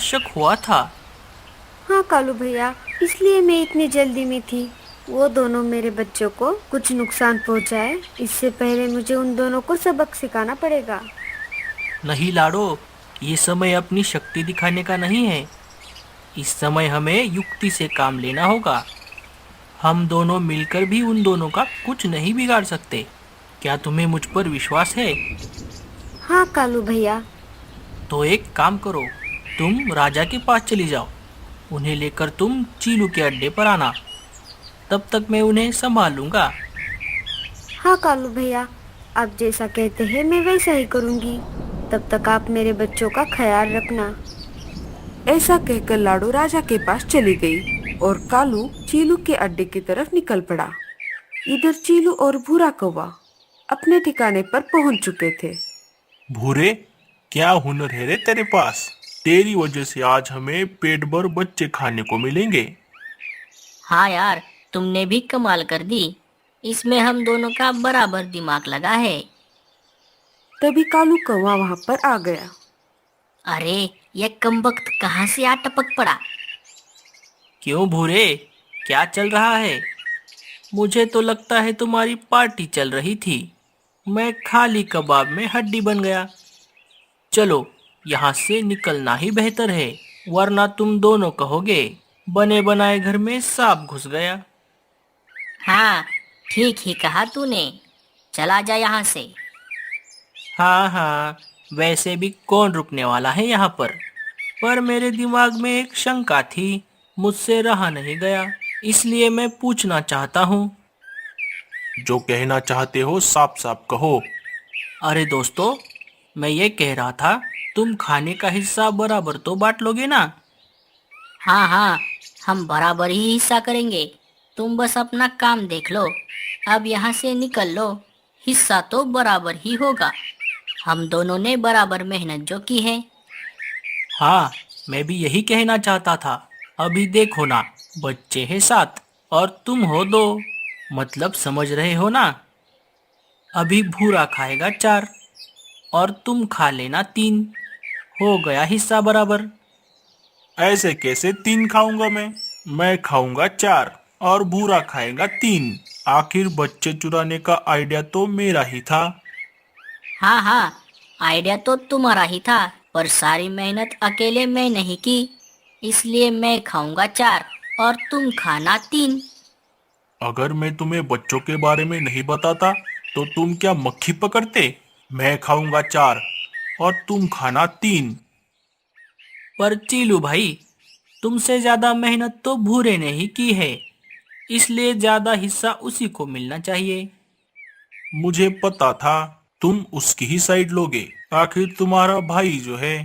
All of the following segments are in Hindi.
शक हुआ था। हाँ कालू भैया, इसलिए मैं इतनी जल्दी में थी। वो दोनों मेरे बच्चों को कुछ नुकसान पहुंचाए, इससे पहले मुझे उन दोनों को सबक सिखाना पड़ेगा। नहीं लाडो, ये समय अपनी शक्ति दिखाने का नहीं है। इस समय हमें युक्ति से काम लेना होगा। हम दोनों मिलकर भी उन दोनों का कुछ नहीं बिगाड़ सकते। क्या तुम्हें मुझ पर विश्वास है? हाँ कालू भैया। तो एक काम करो, तुम राजा के पास चली जाओ। उन्हें लेकर तुम चीलू के अड्डे पर आना। तब तक मैं उन्हें संभाल लूंगा। हाँ कालू भैया, आप जैसा कहते हैं मैं वैसा ही करूँगी। तब तक आप मेरे बच्चों का ख्याल रखना। ऐसा कहकर लाडो राजा के पास चली गई और कालू चीलू के अड्डे की तरफ निकल पड़ा। इधर चीलू और भूरा कौवा अपने ठिकाने पर पहुंच चुके थे। भूरे, क्या हुनर है रे तेरे पास? तेरी वजह से आज हमें पेट भर बच्चे खाने को मिलेंगे। हाँ यार, तुमने भी कमाल कर दी। इसमें हम दोनों का बराबर दिमाग लगा है। तभी कालू कौवा वहां पर आ गया। अरे, ये कमबख्त कहाँ से आ टपक पड़ा? क्यों भूरे, क्या चल रहा है? मुझे तो लगता है तुम्हारी पार्टी चल रही थी। मैं खाली कबाब में हड्डी बन गया। चलो, यहाँ से निकलना ही बेहतर है, वरना तुम दोनों कहोगे बने बनाए घर में सांप घुस गया। हाँ, ठीक ही कहा तूने। चला जा यहाँ से। हाँ हाँ, वैसे भी कौन रुकने वाला है यहाँ पर मेरे दिमाग में एक शंका थी, मुझसे रहा नहीं गया, इसलिए मैं पूछना चाहता हूँ। जो कहना चाहते हो साफ साफ कहो। अरे दोस्तों, मैं ये कह रहा था, तुम खाने का हिस्सा बराबर तो बांट लोगे ना? हाँ हाँ, हम बराबर ही हिस्सा करेंगे। तुम बस अपना काम देख लो। अब यहाँ से निकल लो। हिस्सा तो बराबर ही होगा। हम दोनों ने बराबर मेहनत जो की है। हाँ, मैं भी यही कहना चाहता था। अभी देखो ना, बच्चे हैं 7 और तुम हो 2, मतलब समझ रहे हो ना? अभी भूरा खाएगा 4 और तुम खा लेना 3, हो गया हिस्सा बराबर। ऐसे कैसे 3 खाऊंगा मैं खाऊंगा 4 और भूरा खाएगा 3। आखिर बच्चे चुराने का आइडिया तो मेरा ही था। हाँ हाँ, आइडिया तो तुम्हारा ही था, पर सारी मेहनत अकेले मैं नहीं की। इसलिए मैं खाऊंगा 4 और तुम खाना 3। अगर मैं तुम्हें बच्चों के बारे में नहीं बताता तो तुम क्या मक्खी पकड़ते? मैं खाऊंगा 4 और तुम खाना 3। पर चीलू भाई, तुमसे ज्यादा मेहनत तो भूरे ने ही की है, इसलिए ज्यादा हिस्सा उसी को मिलना चाहिए। मुझे पता था तुम उसकी ही साइड लोगे, आखिर तुम्हारा भाई जो है।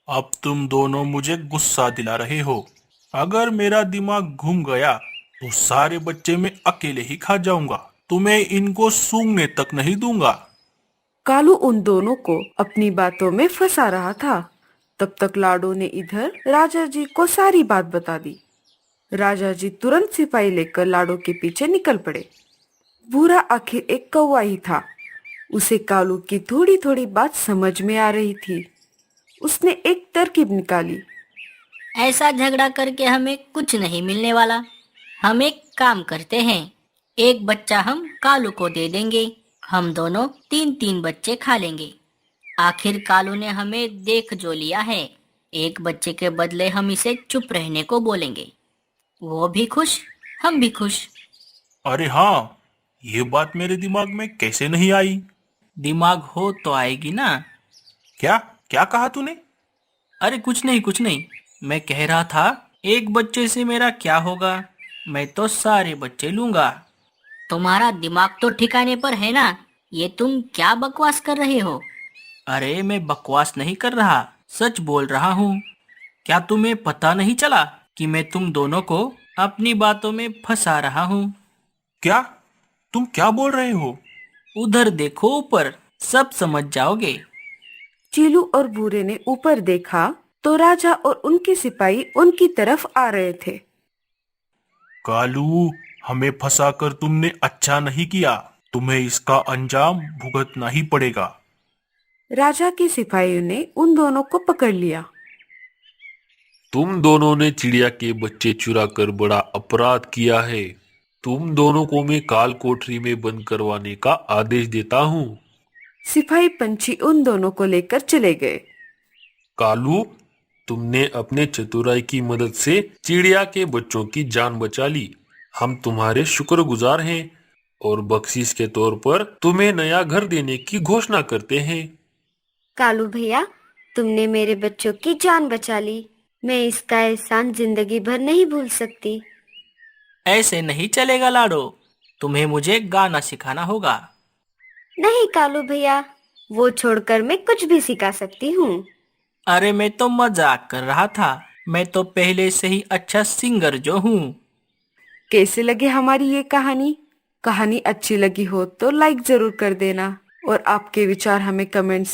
अब तुम दोनों मुझे गुस्सा दिला रहे हो। अगर मेरा दिमाग घूम गया तो सारे बच्चे मैं अकेले ही खा जाऊंगा। तुम्हें इनको सूंघने तक नहीं दूंगा। कालू उन दोनों को अपनी बातों में फंसा रहा था। तब तक लाडो ने इधर राजा जी को सारी बात बता दी। राजा जी तुरंत सिपाही लेकर लाडो के पीछे निकल पड़े। भूरा आखिर एक कौवा ही था। उसे कालू की थोड़ी थोड़ी बात समझ में आ रही थी। उसने एक तरकीब निकाली। ऐसा झगड़ा करके हमें कुछ नहीं मिलने वाला। हम एक काम करते हैं, एक बच्चा हम कालू को दे देंगे। हम दोनों 3-3 बच्चे खा लेंगे। आखिर कालू ने हमें देख जो लिया है। एक बच्चे के बदले हम इसे चुप रहने को बोलेंगे। वो भी खुश, हम भी खुश। अरे हाँ, ये बात मेरे दिमाग में कैसे नहीं आई? दिमाग हो तो आएगी ना। क्या क्या कहा तूने? अरे कुछ नहीं कुछ नहीं, मैं कह रहा था, एक बच्चे से मेरा क्या होगा, मैं तो सारे बच्चे लूंगा। तुम्हारा दिमाग तो ठिकाने पर है ना? ये तुम क्या बकवास कर रहे हो? अरे मैं बकवास नहीं कर रहा, सच बोल रहा हूँ। क्या तुम्हें पता नहीं चला कि मैं तुम दोनों को अपनी बातों में फंसा रहा हूँ? क्या? तुम क्या बोल रहे हो? उधर देखो ऊपर, सब समझ जाओगे। चीलू और भूरे ने ऊपर देखा तो राजा और उनके सिपाही उनकी तरफ आ रहे थे। कालू, हमें फंसाकर तुमने अच्छा नहीं किया। तुम्हें इसका अंजाम भुगतना ही पड़ेगा। राजा के सिपाहियों ने उन दोनों को पकड़ लिया। तुम दोनों ने चिड़िया के बच्चे चुरा कर बड़ा अपराध किया है। तुम दोनों को मैं काल कोठरी में बंद करवाने का आदेश देता हूँ। सिपाही पंछी उन दोनों को लेकर चले गए। कालू, तुमने अपने चतुराई की मदद से चिड़िया के बच्चों की जान बचा ली। हम तुम्हारे शुक्रगुजार हैं और बख्शीश के तौर पर तुम्हें नया घर देने की घोषणा करते हैं। कालू भैया, तुमने मेरे बच्चों की जान बचा ली। मैं इसका एहसान जिंदगी भर नहीं भूल सकती। ऐसे नहीं चलेगा लाडो, तुम्हें मुझे गाना सिखाना होगा। नहीं कालू भैया, वो छोड़कर मैं कुछ भी सिखा सकती हूँ। अरे मैं तो मजाक कर रहा था, मैं तो पहले से ही अच्छा सिंगर जो हूँ। कैसे लगे हमारी ये कहानी? कहानी अच्छी लगी हो तो लाइक जरूर कर देना और आपके विचार हमें कमेंट्स